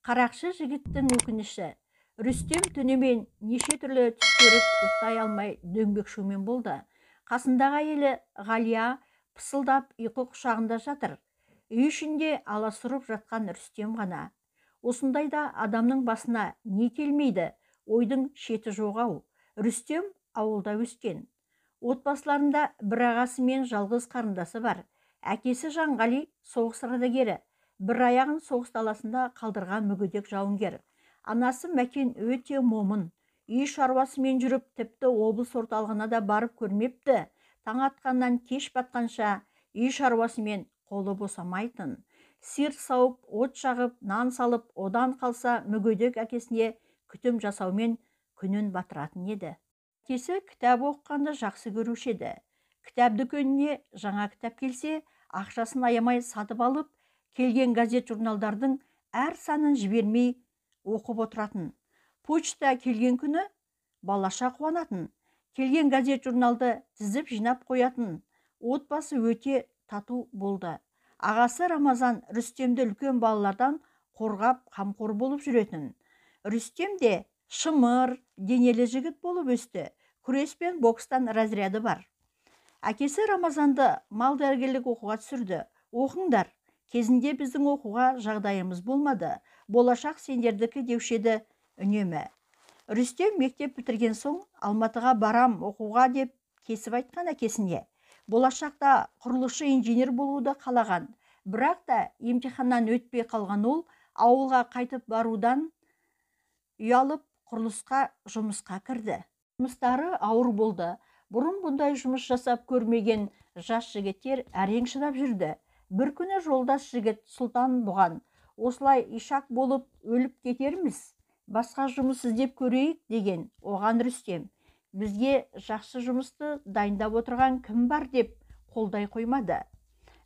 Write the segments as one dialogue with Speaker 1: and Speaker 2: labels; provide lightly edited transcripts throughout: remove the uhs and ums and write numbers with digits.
Speaker 1: Қарақшы жігіттің өкініші. Рүстем түнімен неше түрлі түс көріп ұйықтай алмай дөңбекшумен болды. Қасындағы әйелі Ғалия пысылдап ұйқы құшағында жатыр. Үй ішінде аласұрып жатқан Рүстем ғана. Осындайда адамның басына не келмейді, ойдың шеті жоқ-ау. Рүстем ауылда өскен. Отбасыларында бір ағасы мен жалғыз қарындасы бар. Әкесі Жанғали соғыс ардагері, бір аяғын соғыс даласында қалдырған мүгедек жауынгер. Анасы Мәкен өте момын. Үй шаруасымен жүріп, тіпті облыс орталығына да барып көрмепті. Таң атқаннан кеш батқанша үй шаруасымен қолы босамайтын. Сиыр сауып, от жағып, нан салып, одан қалса мүгедек әкесіне күтім жасаумен күнін батыратын еді. Әкесі кітап оқығанды жақсы көруші еді. Кітап дүкеніне жаңа кітап келсе, ақшасын аямай сатып алып, келген газет журналдардың әр санын жібермей оқып отыратын. Почта келген күні балаша қуанатын. Келген газет журналды тізіп жинап қоятын. Отбасы өте тату болды. Ағасы Рамазан Рүстемді үлкен балалардан қорғап, қамқор болып жүретін. Рүстем де шымыр, денелі жігіт болып өсті. Күрес пен бокстан разряды бар. Әкесі Рамазанды мал дәрігерлік оқуға түсірді. Оқыңдар, кезінде біздің оқуға жағдайымыз болмады. Болашақ сендердікі деушеді үнемі. Рүстем мектеп бітірген соң Алматыға барам оқуға деп кесіп айтқан әкесіне. Болашақта құрылысшы инженер болуды қалаған. Бірақ та емтиханнан өтпей қалған ол ауылға қайтып барудан ұялып құрылысқа жұмысқа кірді. Жұмыстары ауыр болды. Бұрын бұндай жұмыс жасап көрмеген жас жігіттер әрең шыдап жүрді. Бір күні жолдас жігіт Сұлтан бұған: осылай ишак болып өліп кетерміз, басқа жұмыс іздеп көрейік деген. Оған Рүстем: бізге жақсы жұмысты дайындап отырған кім бар деп қолдай қоймады.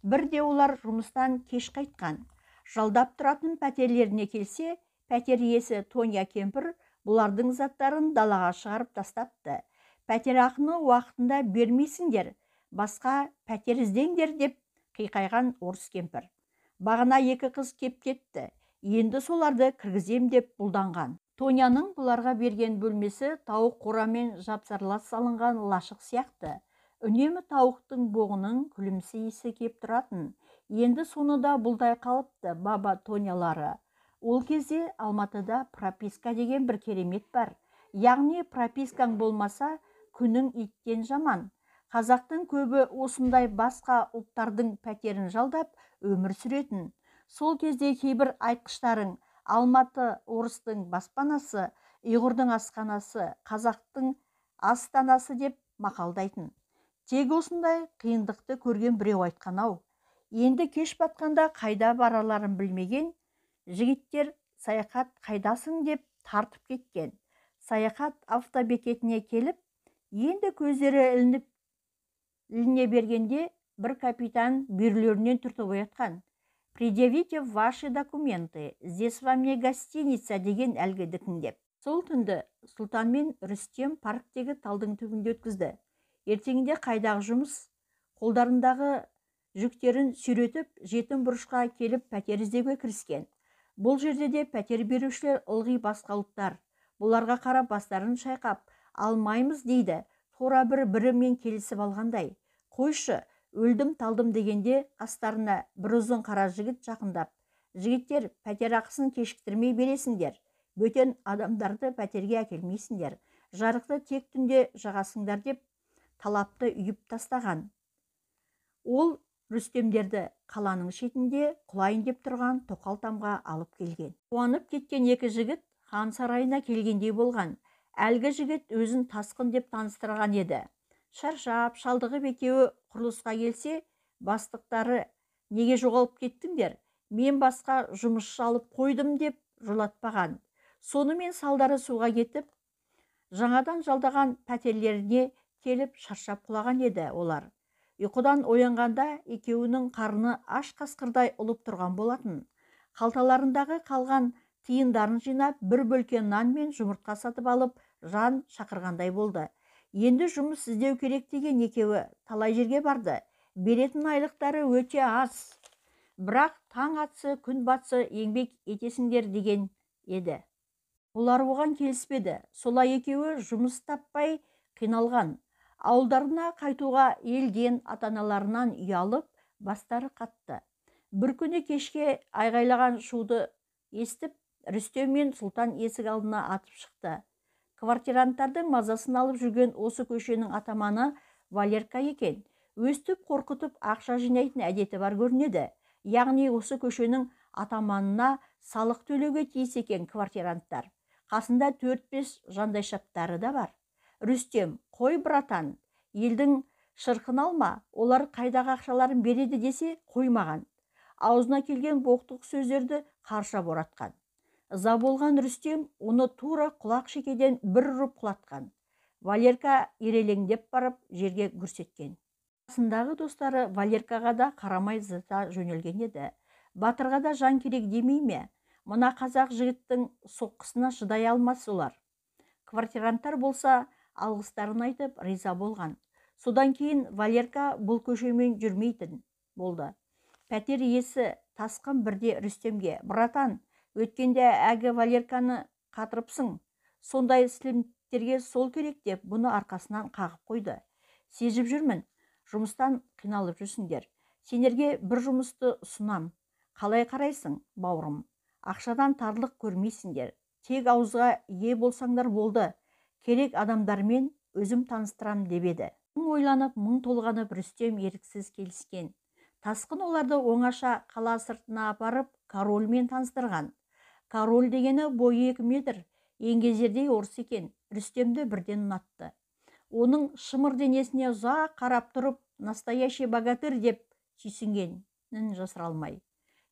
Speaker 1: Бірде олар жұмыстан кеш қайтқан. Жалдап тұратын пәтерлеріне келсе, пәтер иесі Тоня кемпір бұлардың заттарын далаға шығарып тастапты. Пәтер ақыны уақытында бермейсіңдер, басқа пәтер іздеңдер деп қиқайған орыс кемпір. Бағына екі қыз кеп кетті. Енді соларды кіргізем деп бұлданған. Тоняның бұларға берген бөлмесі тауық қорамен жапсарлас салынған лашық сияқты. Үнемі тауықтың боғының күлімсі иісі кеп тұратын. Енді соны да бұлдай қалыпты баба Тонялары. Ол кезде Алматыда прописка деген бір керемет бар. Яғни пропискаң болмаса, күнің иттен жаман. Қазақтың көбі осындай басқа ұлттардың пәтерін жалдап өмір сүретін. Сол кезде кейбір айтқыштарың Алматы орыстың баспанасы, ұйғырдың асханасы, қазақтың астанасы деп мақалдайтын. Тек осындай қиындықты көрген біреу айтқан-ау. Енді кеш батқанда қайда бараларын білмеген жігіттер саяхат қайдасың деп тартып кеткен. Саяхат автобекетіне келіп, енді көздері іліне бергенде бір капитан бүйірлерінен түртіп оятқан: предъявите ваши документы, здесь вам не гостиница деген әлгі дікіңдеп. Сол түнді Сұлтан мен Рүстем парктегі талдың түбінде өткізді. Ертеңінде қайдағы жұмыс, қолдарындағы жүктерін сүйретіп, жетім бұрышқа келіп пәтер іздеуге кіріскен. Бұл жерде де пәтер берушілер ылғи басқа ұлттар. Бұларға қарап бастарын шайқап, алмаймыз дейді. Тура бірімен келісіп алғандай. Қойшы, өлдім талдым дегенде қастарына бір ұзын қара жігіт жақындап: жігіттер, пәтер ақысын кешіктірмей бересіңдер. Бөтен адамдарды пәтерге әкелмейсіңдер. Жарықты тек түнде жағасыңдар деп талапты үйіп тастаған. Ол Рүстемдерді қаланың шетінде құлайын деп тұрған тоқал тамға алып келген. Қуанып кеткен екі жігіт хан сарайына келгендей болған. Әлгі жігіт өзін тасқын деп таныстырған еді. Шаршап, шалдығып екеуі құрылысқа келсе, бастықтары: неге жоғалып кеттіңдер? Мен басқа жұмысшы алып қойдым деп жолатпаған. Сонымен салдары суға кетіп, жаңадан жалдаған пәтерлеріне келіп шаршап құлаған еді олар. Ұйқыдан оянғанда екеуінің қарны аш қасқырдай ұлып тұрған болатын. Қалталарындағы қалған тиындарын жинап, бір бөлке нан мен жұмыртқа сатып алып, жан шақырғандай болды. Енді жұмыс іздеу керек деген екеуі талай жерге барды. Беретін айлықтары өте аз. Бірақ таң атсы күн батсы еңбек етесіңдер деген еді. Олар оған келіспеді. Солай екеуі жұмыс таппай қиналған. Ауылдарына қайтуға елден, ата-аналарынан ұялып, бастары қатты. Бір күні кешке айғайлаған шуды естіп, Рүстем мен Сұлтан есік алдына атып шықты. Квартиранттардың мазасын алып жүрген осы көшенің атаманы Валерка екен. Өстіп қорқытып ақша жинайтын әдеті бар көрінеді. Яғни осы көшенің атаманына салық төлеуге тиіс екен квартиранттар. Қасында 4-5 жандайшаптары да бар. Рүстем, қой братан, елдің шырқын алма, олар қайдағы ақшаларын береді десе қоймаған. Аузына келген боқтық сөздерді қарша боратқан. Ыза болған Рүстем оны тура құлақ шекеден бір ұрып құлатқан. Валерка ирелеңдеп барып жерге гүрсеткен. Қасындағы достары Валеркаға да қарамай зыта жөнелген еді. Батырға да жан керек демей ме? Мына қазақ жігіттің соққысына шыдай алмас олар. Квартиранттар болса алғыстарын айтып риза болған. Содан кейін Валерка бұл көшемен жүрмейтін болды. Пәтер иесі тасқын бірде Рүстемге: братан, өткенде әгі Валерканы қатырыпсың, сондай слимтерге сол керек деп бұны арқасынан қағып қойды. Сезіп жүрмін, жұмыстан қиналып жүрсіңдер. Сендерге бір жұмысты ұсынам. Қалай қарайсың, бауырым? Ақшадан тарлық көрмейсіңдер. Тек ауызға ие болсаңдар болды. Керек адамдармен өзім таныстырам деп еді. Мың ойланып, мың толғанып Рүстем еріксіз келіскен. Тасқын оларды оңаша қала сыртына апарып корольмен таныстырған. Король дегені бойы 2 метр, еңгезердей орыс екен. Рүстемді бірден ұнатты. Оның шымыр денесіне ұзақ қарап тұрып, настоящий богатырь деп сүйсінгенін жасыра алмай.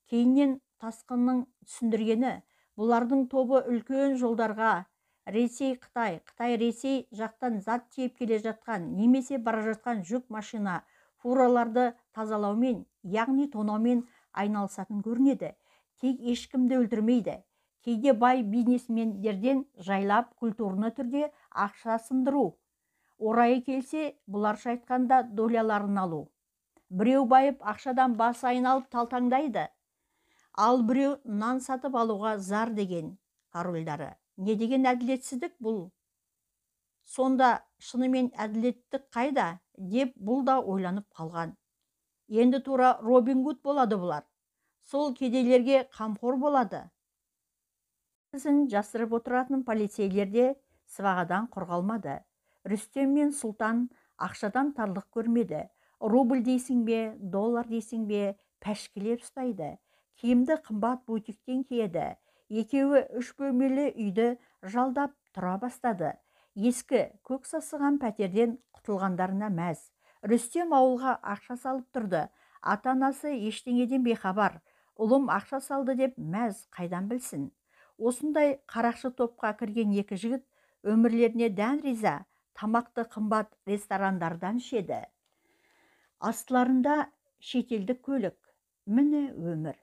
Speaker 1: Кейіннен тасқынның түсіндіргені, бұлардың тобы үлкен жолдарға, Ресей, Қытай, Ресей жақтан зат тиеп келе жатқан, немесе бара жатқан жүк машина, фураларды тазалаумен, яғни тонаумен айналысатын көрінеді. Тек ешкімді өлтірмейді. Кейде бай бизнесмендерден жайлап культурны түрде ақша сындыру. Орайы келсе, бұларша айтқанда доляларын алу. Біреу байып ақшадан бас айналып талтаңдайды. Ал біреу нан сатып алуға зар деген корольдары. Не деген әділетсіздік бұл? Сонда шынымен әділеттік қайда деп бұл да ойланып қалған. Енді тура Робин Гуд болады бұлар. Сол кедейлерге қамқор болады. Ізін жасырып отыратын полицейлерде сыбағадан құр қалмады. Рүстем мен Сұлтан ақшадан тарлық көрмеді. Рубль дейсің бе, доллар дейсің бе, пәшкілеп ұстайды. Киімді қымбат бутиктен киеді. Екеуі 3 бөлмелі үйді жалдап тұра бастады. Ескі көк сасыған пәтерден құтылғандарына мәз. Рүстем ауылға ақша салып тұрды. Ата-анасы ештеңеден бейхабар. Ұлым ақша салды деп мәз, қайдан білсін. Осындай қарақшы топқа кірген екі жігіт өмірлеріне дән риза, тамақты қымбат ресторандардан ішеді. Астыларында шетелдік көлік. Міне өмір.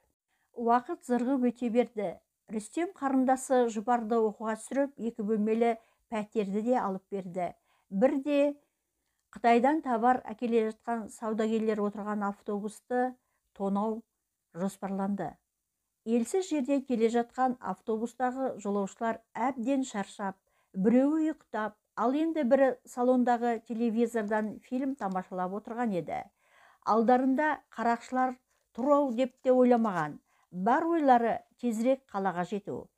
Speaker 1: Уақыт зырғып өте берді. Рүстем қарындасы жұпарды оқуға түсіріп, 2 бөлмелі пәтерді де алып берді. Бірде Қытайдан товар әкеле жатқан саудагерлер отырған автобусты тонау жоспарланды. Елсіз жерде келе жатқан автобустағы жолаушылар әбден шаршап, біреуі ұйықтап, ал енді бірі салондағы телевизордан фильм тамашалап отырған еді. Алдарында қарақшылар тұрау деп те ойламаған. Бар ойлары тезірек қалаға жету.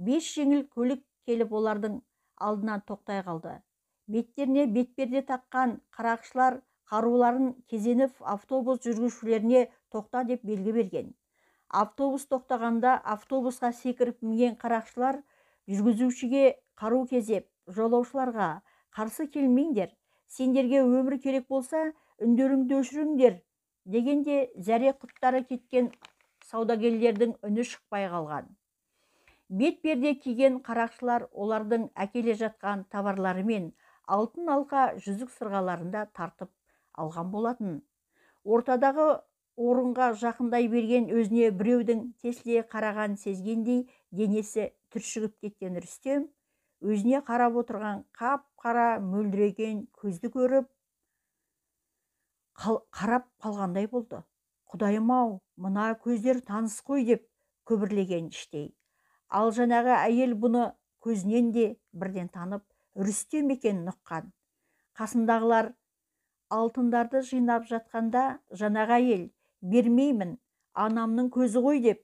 Speaker 1: 5 жеңіл көлік келіп олардың алдынан тоқтай қалды. Беттеріне бетперде таққан қарақшылар қаруларын кезеніп автобус жүргізушілеріне тоқта деп белгі берген. Автобус тоқтағанда автобусқа секіріп мінген қарақшылар жүргізушіге қару кезеп, жолаушыларға қарсы келмеңдер, сендерге өмір керек болса үндеріңді өшіріңдер дегенде зәре құттары кеткен саудагерлердің үні шықпай қалған. Бетперде киген қарақшылар олардың әкеле жатқан товарларымен алтын алқа жүзік сырғаларында тартып алған болатын. Ортадағы орынға жақындай берген өзіне біреудің тесіле қараған сезгендей денесі түршігіп кеткен Рүстем өзіне қарап отырған қап-қара мөлдіреген көзді көріп қарап қалғандай болды. Құдайым-ау, мына көздер таныс қой деп күбірлеген іштей. Ал жаңағы әйел бұны көзінен де бірден танып, Рүстем екенін ұққан. Қасындағылар алтындарды жинап жатқанда, жаңағы әйел бермеймін, анамның көзі ғой деп,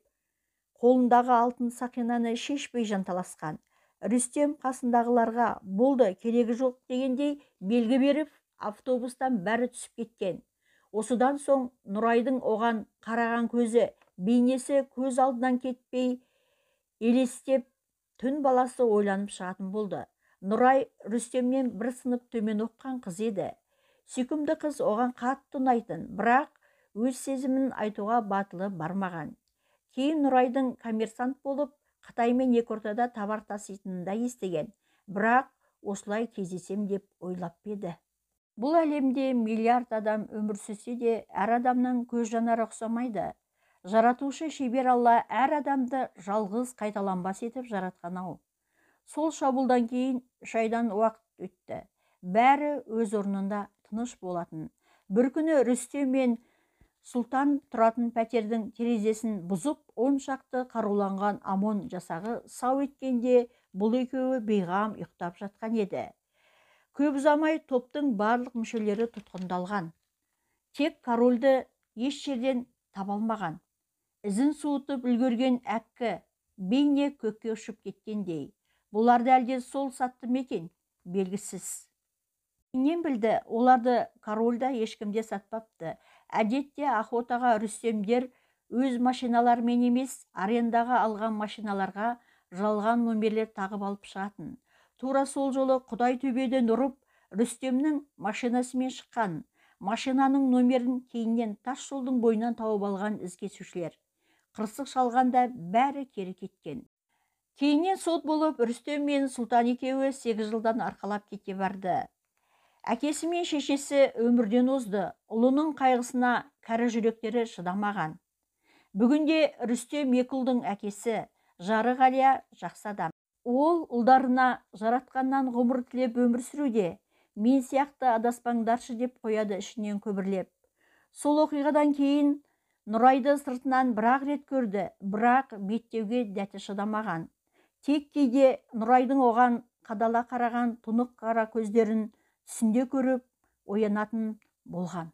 Speaker 1: қолындағы алтын сақинаны шешпей жанталасқан. Рүстем қасындағыларға болды, керегі жоқ дегендей белгі беріп, автобустан бәрі түсіп кеткен. Осыдан соң Нұрайдың оған қараған көзі, бейнесі көз алдынан кетпей, елестеп, түн баласы ойланып шығатын болды. Нұрай Рүстемнен бір сынып төмен оққан қыз еді. Сүйкімді қыз оған қатты ұнайтын, бірақ өз сезімін айтуға батылы бармаған. Кейін Нұрайдың коммерсант болып, Қытаймен екі ортада товар таситынын да естіген, бірақ осылай кездесем деп ойлап еді. Бұл әлемде миллиард адам өмір сүрсе де, әр адамның көз жанары ұқсамайды. Жаратушы шебер Алла әр адамды жалғыз қайталанбас етіп жаратқан-ау. Сол шабуылдан кейін 3 айдан уақыт өтті. Бәрі өз орнында тыныш болатын. Бір күні Рүстем мен Сұлтан тұратын пәтердің терезесін бұзып, 10 шақты қаруланған ОМОН жасағы сау еткенде, бұл екеуі бейғам ұйықтап жатқан еді. Көп ұзамай топтың барлық мүшелері тұтқындалған. Тек корольді еш жерден таба алмаған. Ізін суытып үлгерген әккі бейне көкке ұшып кеткендей. Бұларды әлде сол сатты мекен? Белгісіз. Кейіннен білді, оларды корольда ешкімде сатпапты. Әдетте охотаға Рүстемдер өз машиналармен емес, арендаға алған машиналарға жалған номерлер тағып алып шығатын. Тура сол жолы Құдай төбеден ұрып, Рүстемнің машинасымен шыққан. Машинаның номерін кейіннен тас жолдың бойынан тауып алған ізкесушілер. Қырсық шалғанда бәрі кері кеткен. Кейіннен сот болып, Рүстем мен Сұлтан екеуі 8 жылдан арқалап кете барды. Әкесі мен шешесі өмірден озды. Ұлының қайғысына кәрі жүректері шыдамаған. Бүгінде Рүстем екі ұлдың әкесі, жары Ғалия жақсы адам. Ол ұлдарына жаратқаннан ғұмыр тілеп өмір сүруде. Мен сияқты адаспаңдаршы деп қояды ішінен көбірлеп. Сол оқиғадан кейін Нұрайды сыртынан бір-ақ рет көрді, бірақ беттеуге дәті шыдамаған. Тек кейде Нұрайдың оған қадала қараған тұнық қара көздерін түсінде көріп оянатын болған.